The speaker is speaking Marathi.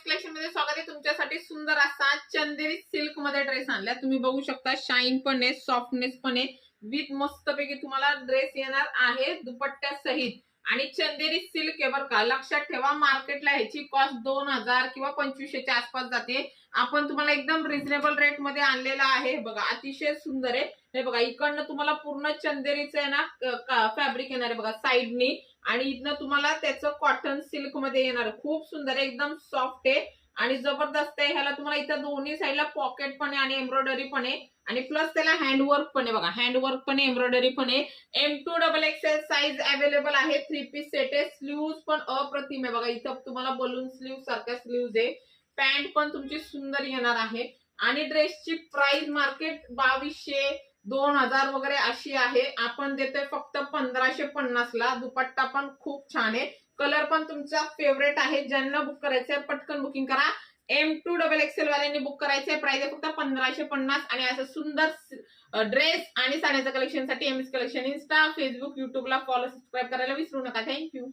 कलेक्शन मध्ये स्वागत आहे तुमच्यासाठी। सुंदर असा चंदेरी सिल्क मध्ये ड्रेस आणला तुम्ही बघू शकता। शाईन पण आहे, सॉफ्टनेस पण आहे, विथ मस्तपैकी तुम्हाला ड्रेस येणार आहे दुपट्ट्या सहित। आणि चंदेरी सिल्क आहे बरं का, लक्षात ठेवा मार्केटला ह्याची कॉस्ट 2000 किंवा 2500 च्या आसपास जाते। आपण तुम्हाला एकदम रिझनेबल रेट मध्ये आणलेला आहे बघा, अतिशय सुंदर आहे। हे बघा इकडनं तुम्हाला पूर्ण चंदेरीचं आहे ना फॅब्रिक येणार आहे बघा साइडनी, आणि इथनं तुम्हाला त्याचं कॉटन सिल्क मध्ये येणार। खूप सुंदर आहे, एकदम सॉफ्ट आहे आणि जबरदस्त आहे। ह्याला तुम्हाला इथं दोन्ही साईडला पॉकेट पण आहे आणि एम्ब्रॉयडरी पण आहे, आणि प्लस त्याला हँडवर्क पण आहे बघा, हँडवर्क पण आहे, एम्ब्रॉयडरी पण आहे। M2XXL साईज अवेलेबल आहे। 3 पीस सेट आहे। स्लीव्ह पण अप्रतिम आहे बघा, इथं तुम्हाला बलून स्लीव्ह सारख्या स्लीव्ह आहे। पॅन्ट पण तुमची सुंदर येणार आहे। आणि ड्रेसची प्राइस मार्केट 2200 2000 वगैरे अशी आहे, आपण देतोय फक्त 1550 ला। दुपट्टा पण खूप छान आहे, कलर पण तुमचा फेवरेट आहे। ज्यांना बुक करायचंय पटकन बुकिंग करा। M2XXL वाल्यांनी बुक करायचंय, प्राइस आहे फक्त 1550। आणि असं सुंदर ड्रेस आणि साड्याचं कलेक्शन साठी एमएस कलेक्शन इंस्टा, फेसबुक, युट्यूबला फॉलो सबस्क्राईब करायला विसरू नका। थँक्यू।